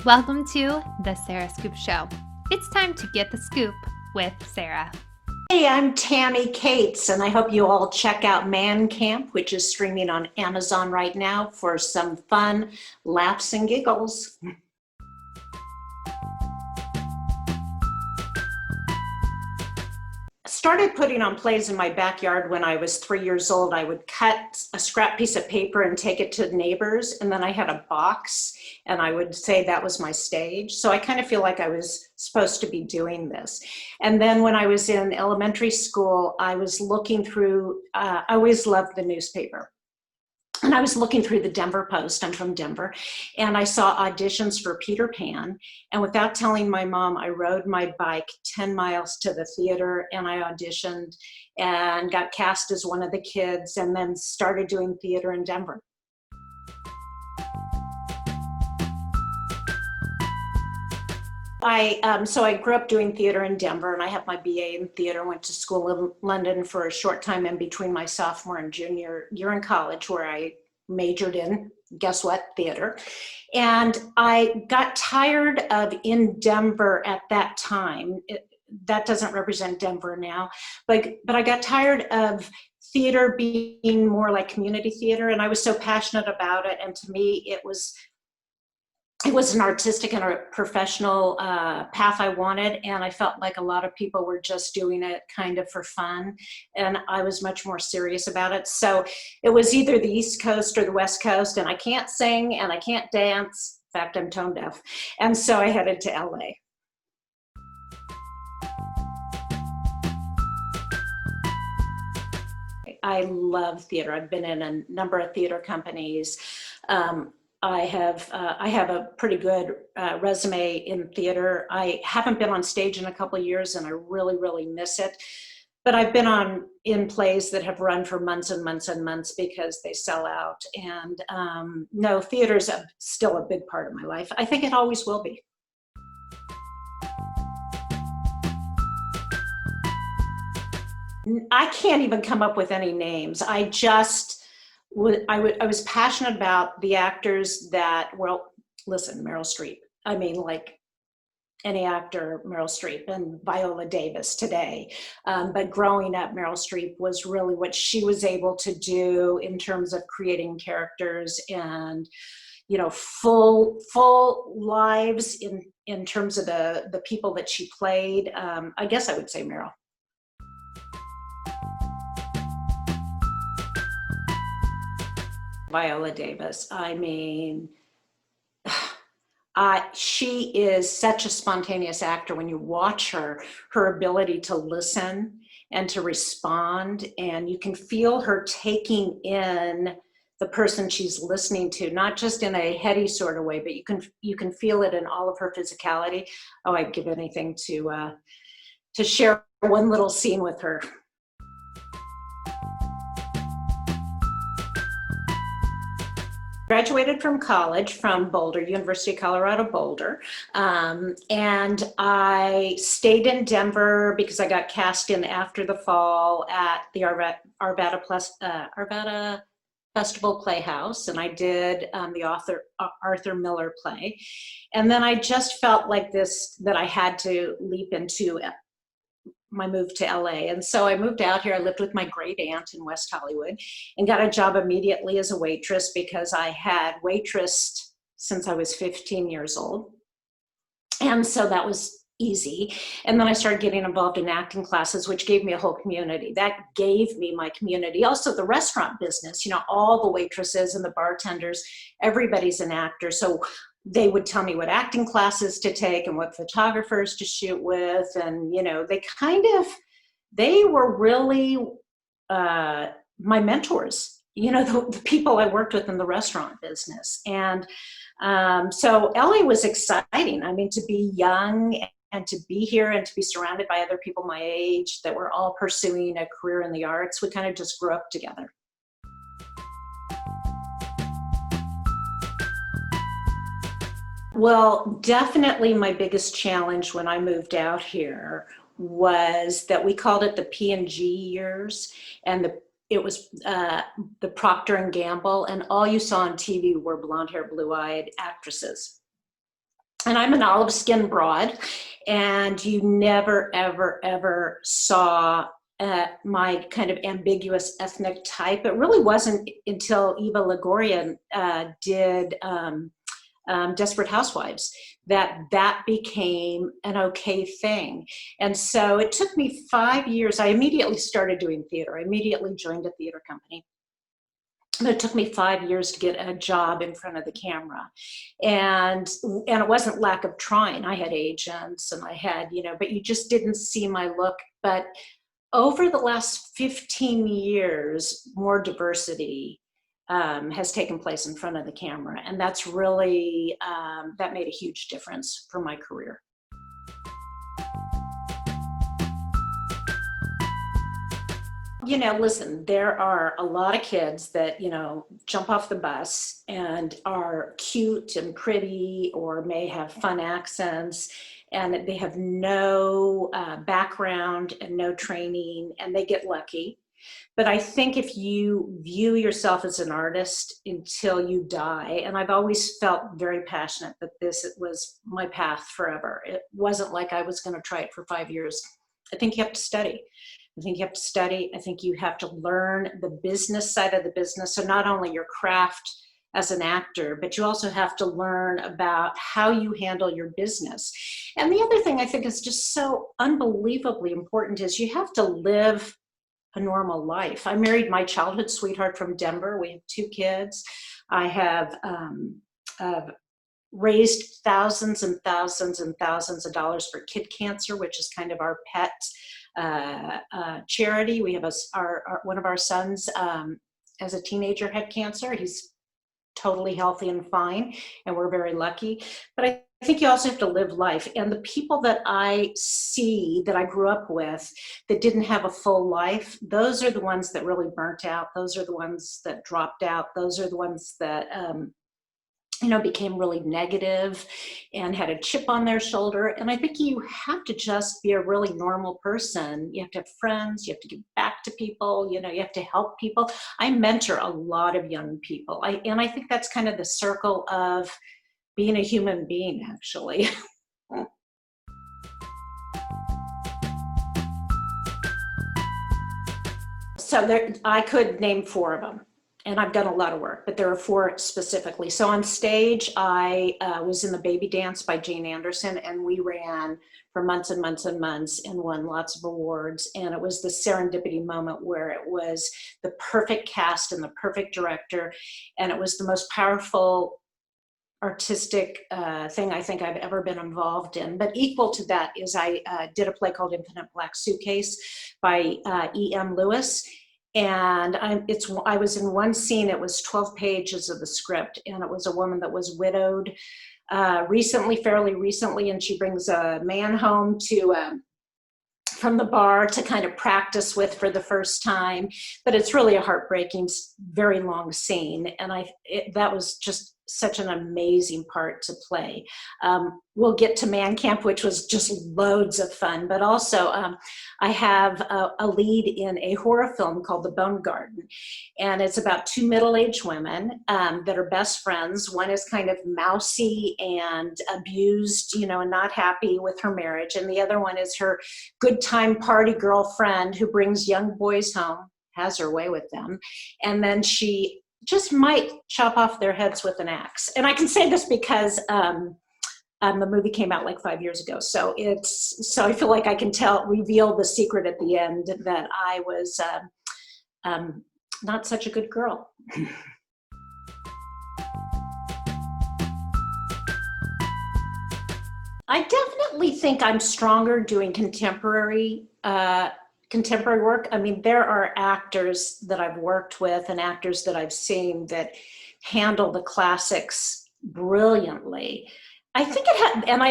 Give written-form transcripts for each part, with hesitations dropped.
Welcome to The Sarah Scoop Show. It's time to get the scoop with Sarah. Hey, I'm Tammy Kaitz, and I hope you all check out Man Camp, which is streaming on Amazon right now for some fun laughs and giggles. Started putting on plays in my backyard when I was 3 years old. I would cut a scrap piece of paper and take it to neighbors, and then I had a box, and I would say that was my stage. So I kind of feel like I was supposed to be doing this. And then when I was in elementary school, I was looking through, I always loved the newspaper. And I was looking through the Denver Post, I'm from Denver, and I saw auditions for Peter Pan. And without telling my mom, I rode my bike 10 miles to the theater and I auditioned and got cast as one of the kids and then started doing theater in Denver. So I grew up doing theater in Denver, and I have my BA in theater, went to school in London for a short time in between my sophomore and junior year in college, where I majored in, guess what, theater. And I got tired of in Denver at that time. That doesn't represent Denver now, but I got tired of theater being more like community theater, and I was so passionate about it, and to me it was an artistic and a professional path I wanted, and I felt like a lot of people were just doing it kind of for fun, and I was much more serious about it. So it was either the East Coast or the West Coast, and I can't sing and I can't dance. In fact, I'm tone deaf. And so I headed to LA. I love theater. I've been in a number of theater companies. I have a pretty good resume in theater. I haven't been on stage in a couple of years, and I really, really miss it. But I've been in plays that have run for months and months and months because they sell out. And no, theater's still a big part of my life. I think it always will be. I can't even come up with any names. I was passionate about the actors that, well, listen, Meryl Streep. I mean, like any actor, Meryl Streep, and Viola Davis today. But growing up, Meryl Streep was really what she was able to do in terms of creating characters and, you know, full lives in terms of the people that she played. I guess I would say Meryl. Viola Davis. I mean, she is such a spontaneous actor. When you watch her ability to listen and to respond, and you can feel her taking in the person she's listening to, not just in a heady sort of way, but you can feel it in all of her physicality. Oh, I'd give anything to share one little scene with her. Graduated from college from Boulder, University of Colorado, Boulder. And I stayed in Denver because I got cast in After the Fall at the Arvada Festival Playhouse. And I did the Arthur Miller play. And then I just felt like that I had to leap into my move to LA. And so I moved out here. I lived with my great aunt in West Hollywood and got a job immediately as a waitress because I had waitressed since I was 15 years old. And so that was easy. And then I started getting involved in acting classes, which gave me a whole community. That gave me my community. Also the restaurant business, you know, all the waitresses and the bartenders, everybody's an actor. So they would tell me what acting classes to take and what photographers to shoot with. And, you know, they were really my mentors, you know, the people I worked with in the restaurant business. And so LA was exciting. I mean, to be young and to be here and to be surrounded by other people my age that were all pursuing a career in the arts, we kind of just grew up together. Well, definitely my biggest challenge when I moved out here was that we called it the P&G years, and it was the Procter & Gamble, and all you saw on TV were blonde hair, blue-eyed actresses. And I'm an olive skin broad, and you never, ever, ever saw my kind of ambiguous ethnic type. It really wasn't until Eva Longoria did Desperate Housewives that became an okay thing. And so it took me 5 years. I immediately started doing theater. I immediately joined a theater company. But it took me 5 years to get a job in front of the camera. And it wasn't lack of trying. I had agents and I had, but you just didn't see my look. But over the last 15 years, more diversity has taken place in front of the camera. And that's really, that made a huge difference for my career. Listen, there are a lot of kids that, jump off the bus and are cute and pretty or may have fun accents, and they have no background and no training, and they get lucky. But I think if you view yourself as an artist until you die, and I've always felt very passionate that it was my path forever. It wasn't like I was going to try it for 5 years. I think you have to study. I think you have to study. I think you have to learn the business side of the business. So not only your craft as an actor, but you also have to learn about how you handle your business. And the other thing I think is just so unbelievably important is you have to live a normal life. I married my childhood sweetheart from Denver. We have 2 kids. I have raised thousands and thousands and thousands of dollars for kid cancer, which is kind of our pet charity. We have one of our sons as a teenager had cancer. He's totally healthy and fine, and we're very lucky. But I think you also have to live life. And the people that I see that I grew up with that didn't have a full life, those are the ones that really burnt out. Those are the ones that dropped out. Those are the ones that became really negative and had a chip on their shoulder. And I think you have to just be a really normal person. You have to have friends, you have to give back to people, you have to help people. I mentor a lot of young people. And I think that's kind of the circle of being a human being, actually. So I could name 4 of them. And I've done a lot of work, but there are 4 specifically. So on stage, I was in the Baby Dance by Jane Anderson, and we ran for months and months and months and won lots of awards. And it was the serendipity moment where it was the perfect cast and the perfect director. And it was the most powerful artistic thing I think I've ever been involved in. But equal to that is I did a play called Infinite Black Suitcase by E.M. Lewis. And I was in one scene. It was 12 pages of the script, and it was a woman that was widowed fairly recently, and she brings a man home from the bar to kind of practice with for the first time. But it's really a heartbreaking, very long scene, and that was just such an amazing part to play. We'll get to Man Camp, which was just loads of fun, but also I have a lead in a horror film called The Bone Garden, and it's about 2 middle-aged women that are best friends. One is kind of mousy and abused, and not happy with her marriage, and the other one is her good time party girlfriend who brings young boys home, has her way with them, and then she just might chop off their heads with an axe. And I can say this because the movie came out like 5 years ago. So I feel like I can reveal the secret at the end that I was not such a good girl. I definitely think I'm stronger doing contemporary work. I mean, there are actors that I've worked with and actors that I've seen that handle the classics brilliantly. I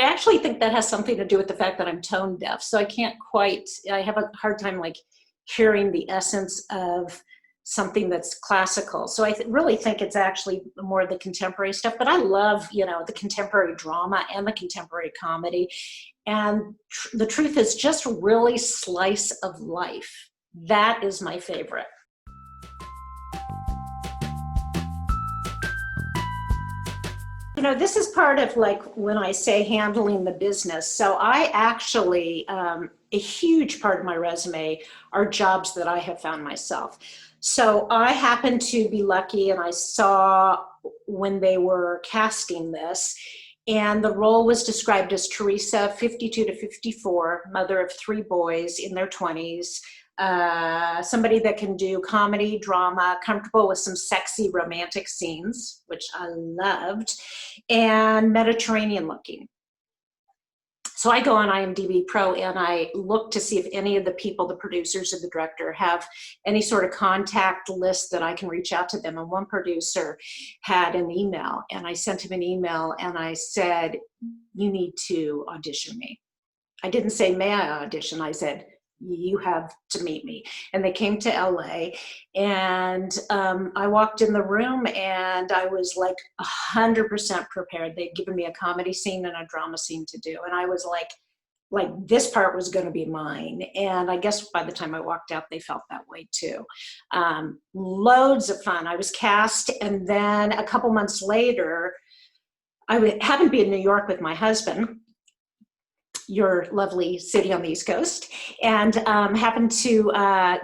actually think that has something to do with the fact that I'm tone deaf. So I have a hard time like hearing the essence of something that's classical. So I really think it's actually more the contemporary stuff, but I love, the contemporary drama and the contemporary comedy. And the truth is just really slice of life. That is my favorite. You know, this is part of like when I say handling the business. So I actually, a huge part of my resume are jobs that I have found myself. So I happened to be lucky and I saw when they were casting this, and the role was described as Theresa, 52 to 54, mother of 3 boys in their 20s, somebody that can do comedy, drama, comfortable with some sexy romantic scenes, which I loved, and Mediterranean looking. So I go on IMDb Pro and I look to see if any of the people, the producers or the director, have any sort of contact list that I can reach out to them. And one producer had an email, and I sent him an email and I said, you need to audition me. I didn't say, may I audition? I said, you have to meet me. And they came to LA, and I walked in the room and I was like 100% prepared. They'd given me a comedy scene and a drama scene to do. And I was like this part was going to be mine. And I guess by the time I walked out, they felt that way too. Loads of fun. I was cast, and then a couple months later, I happened to be in New York with my husband, your lovely city on the East Coast, and happened to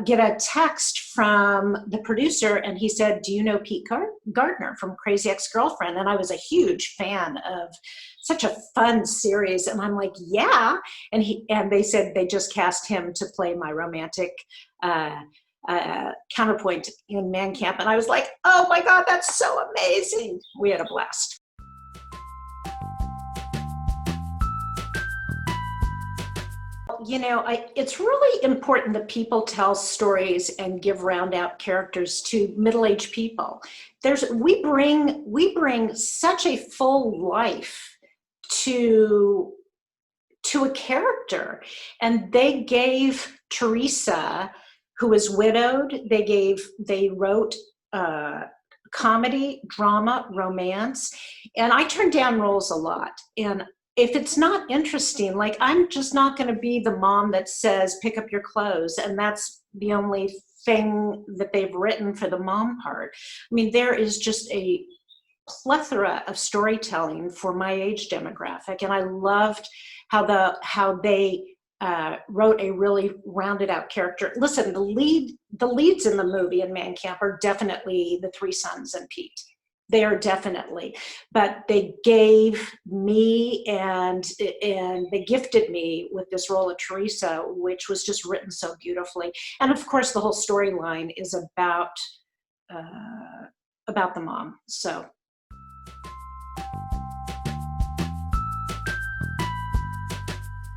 get a text from the producer, and he said, do you know Pete Gardner from Crazy Ex-Girlfriend? And I was a huge fan of such a fun series, and I'm like, yeah. And they said they just cast him to play my romantic counterpoint in Man Camp, and I was like, oh my God, that's so amazing. We had a blast. You know, it's really important that people tell stories and give round-out characters to middle-aged people. We bring such a full life to a character, and they gave Theresa, who was widowed, they wrote comedy, drama, romance, and I turned down roles a lot. And if it's not interesting, like, I'm just not going to be the mom that says, pick up your clothes. And that's the only thing that they've written for the mom part. I mean, there is just a plethora of storytelling for my age demographic. And I loved how they wrote a really rounded out character. Listen, the leads in the movie in Man Camp are definitely the 3 sons and Pete. They are definitely, but they gave me and they gifted me with this role of Theresa, which was just written so beautifully. And of course, the whole storyline is about the mom. So.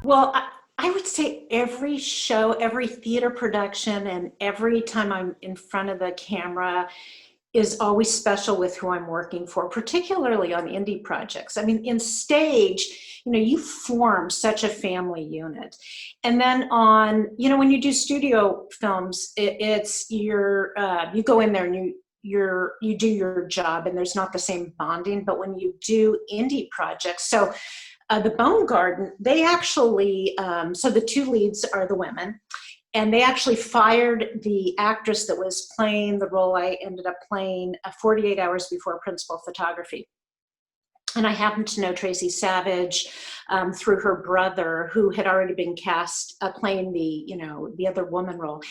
Well, I would say every show, every theater production, and every time I'm in front of the camera is always special with who I'm working for, particularly on indie projects. I mean, in stage, you know, you form such a family unit. And then on, you know, when you do studio films, you go in there and you do your job, and there's not the same bonding. But when you do indie projects, so the Bone Garden, they actually, so the 2 leads are the women, and they actually fired the actress that was playing the role I ended up playing 48 hours before principal photography. And I happened to know Tracy Savage through her brother, who had already been cast playing the other woman role.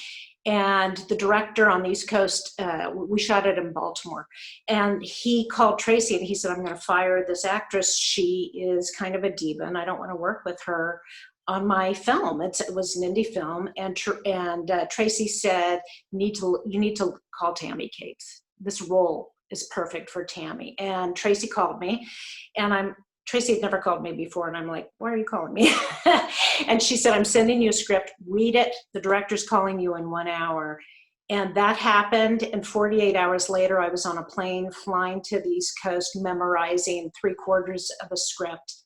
And the director on the East Coast, we shot it in Baltimore, and he called Tracy and he said, I'm going to fire this actress. She is kind of a diva and I don't want to work with her on my film. It was an indie film, and Tracy said, you need to call Tammy Kaitz. This role is perfect for Tammy. And Tracy called me, and Tracy had never called me before, and I'm like, why are you calling me? And she said, I'm sending you a script, read it. The director's calling you in 1 hour. And that happened, and 48 hours later, I was on a plane flying to the East Coast, memorizing 3/4 of a script.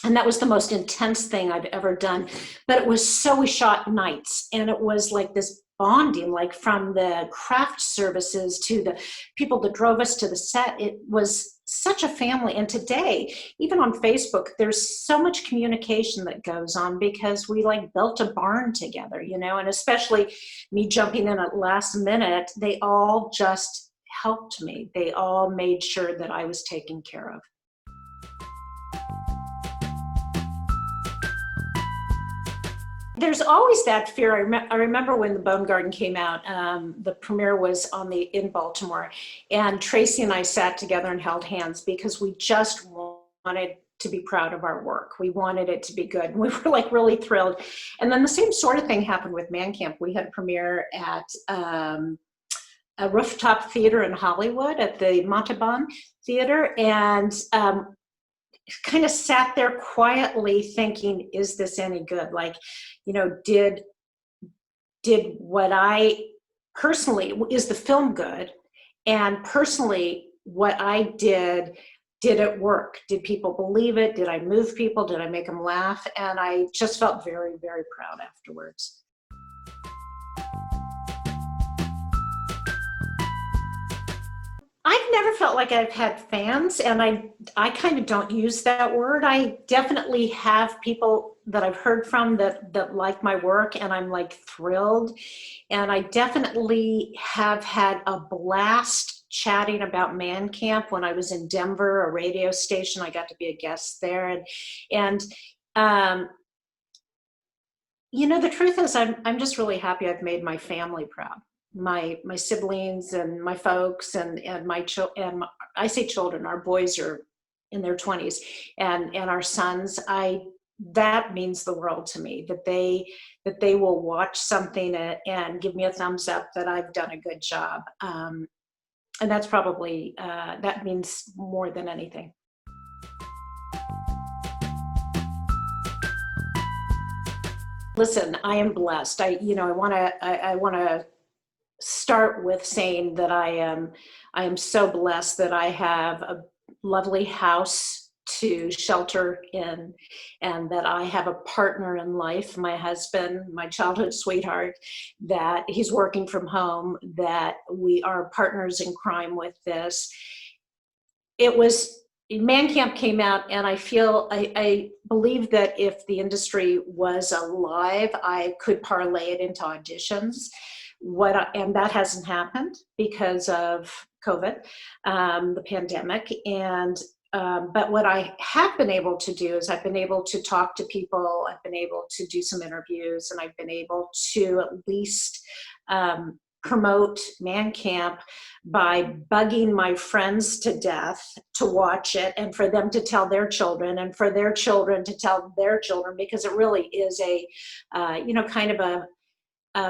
And that was the most intense thing I've ever done. But it was we shot nights, and it was like this bonding, like from the craft services to the people that drove us to the set. It was such a family. And today, even on Facebook, there's so much communication that goes on because we like built a barn together, you know, and especially me jumping in at last minute, they all just helped me. They all made sure that I was taken care of. There's always that fear. I remember when the Bone Garden came out, the premiere was in Baltimore, and Tracy and I sat together and held hands because we just wanted to be proud of our work. We wanted it to be good. We were like really thrilled. And then the same sort of thing happened with Man Camp. We had a premiere at a rooftop theater in Hollywood at the Montalban Theater, and kind of sat there quietly thinking, is this any good? Like, did what I personally, is the film good? And personally, what I did it work? Did people believe it? Did I move people? Did I make them laugh? And I just felt very, very proud afterwards. I've never felt like I've had fans, and I kind of don't use that word. I definitely have people that I've heard from that like my work, and I'm like thrilled. And I definitely have had a blast chatting about Man Camp when I was in Denver, a radio station. I got to be a guest there, and the truth is, I'm just really happy I've made my family proud. My siblings and my folks and I say children, our boys are in their 20s, and our sons. That means the world to me, that they will watch something and give me a thumbs up that I've done a good job, and that's probably that means more than anything. Listen, I am blessed. I want to start with saying that I am so blessed that I have a lovely house to shelter in, and that I have a partner in life, my husband, my childhood sweetheart, that he's working from home, that we are partners in crime with this. Man Camp came out, and I believe that if the industry was alive, I could parlay it into auditions. And that hasn't happened because of COVID, the pandemic. But what I have been able to do is I've been able to talk to people, I've been able to do some interviews, and I've been able to at least promote Man Camp by bugging my friends to death to watch it, and for them to tell their children, and for their children to tell their children, because it really is a kind of a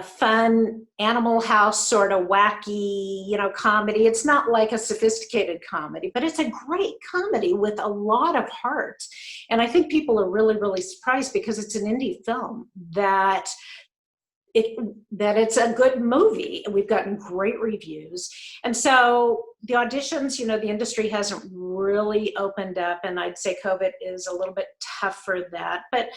fun Animal House sort of wacky, comedy. It's not like a sophisticated comedy, but it's a great comedy with a lot of heart. And I think people are really, really surprised because it's an indie film that it's a good movie. We've gotten great reviews. And so the auditions, the industry hasn't really opened up, and I'd say COVID is a little bit tough for that. But,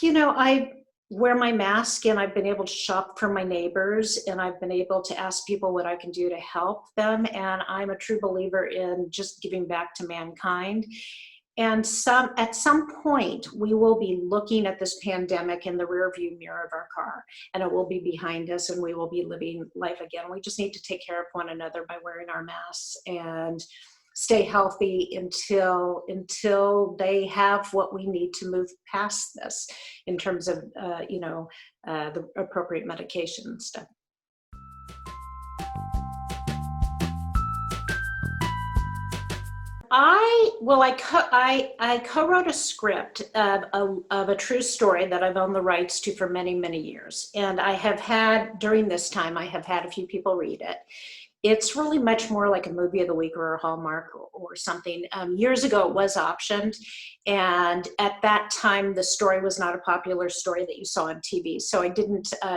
I wear my mask, and I've been able to shop for my neighbors, and I've been able to ask people what I can do to help them. And I'm a true believer in just giving back to mankind. And at some point, we will be looking at this pandemic in the rearview mirror of our car, and it will be behind us, and we will be living life again. We just need to take care of one another by wearing our masks and stay healthy until they have what we need to move past this in terms of the appropriate medication and stuff. I co-wrote a script of a true story that I've owned the rights to for many, many years. And I have had, during this time, I have had a few people read it. It's really much more like a movie of the week or a Hallmark or something. Years ago, it was optioned. And at that time, the story was not a popular story that you saw on TV. So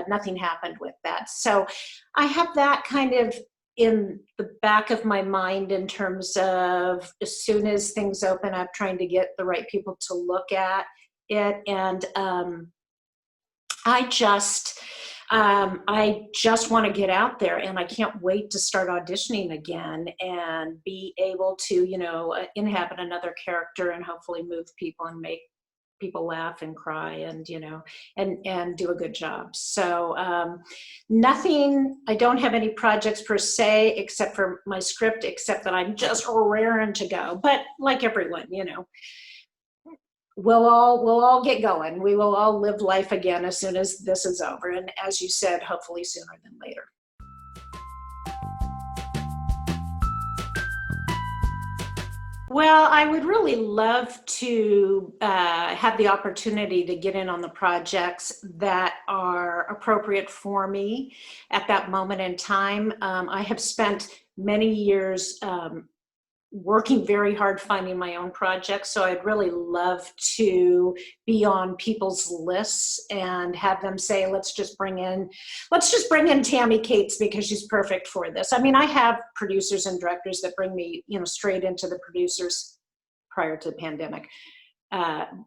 nothing happened with that. So I have that kind of in the back of my mind in terms of, as soon as things open up, trying to get the right people to look at it. And I just want to get out there, and I can't wait to start auditioning again and be able to, inhabit another character and hopefully move people and make people laugh and cry and, and do a good job. So I don't have any projects per se, except for my script, except that I'm just raring to go. But like everyone, we'll all get going. We will all live life again as soon as this is over. And as you said, hopefully sooner than later. Well, I would really love to have the opportunity to get in on the projects that are appropriate for me at that moment in time. I have spent many years working very hard finding my own projects, so I'd really love to be on people's lists and have them say, let's just bring in Tammy Kaitz because she's perfect for this. I mean, I have producers and directors that bring me, straight into the producers prior to the pandemic.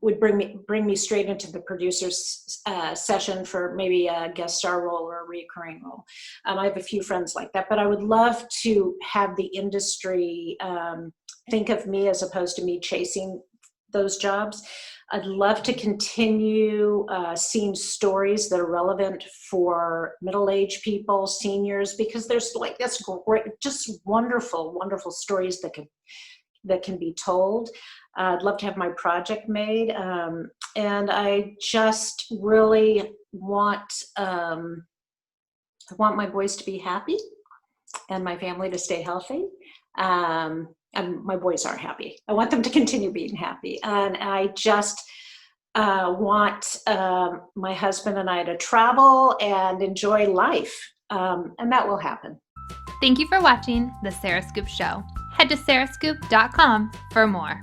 Would bring me straight into the producer's session for maybe a guest star role or a recurring role. I have a few friends like that, but I would love to have the industry think of me as opposed to me chasing those jobs. I'd love to continue seeing stories that are relevant for middle-aged people, seniors, because there's that's great, just wonderful, wonderful stories that can be told. I'd love to have my project made, and I just really want my boys to be happy and my family to stay healthy. And my boys are happy. I want them to continue being happy, and I just want my husband and I to travel and enjoy life, and that will happen. Thank you for watching The Sarah Scoop Show. Head to sarahscoop.com for more.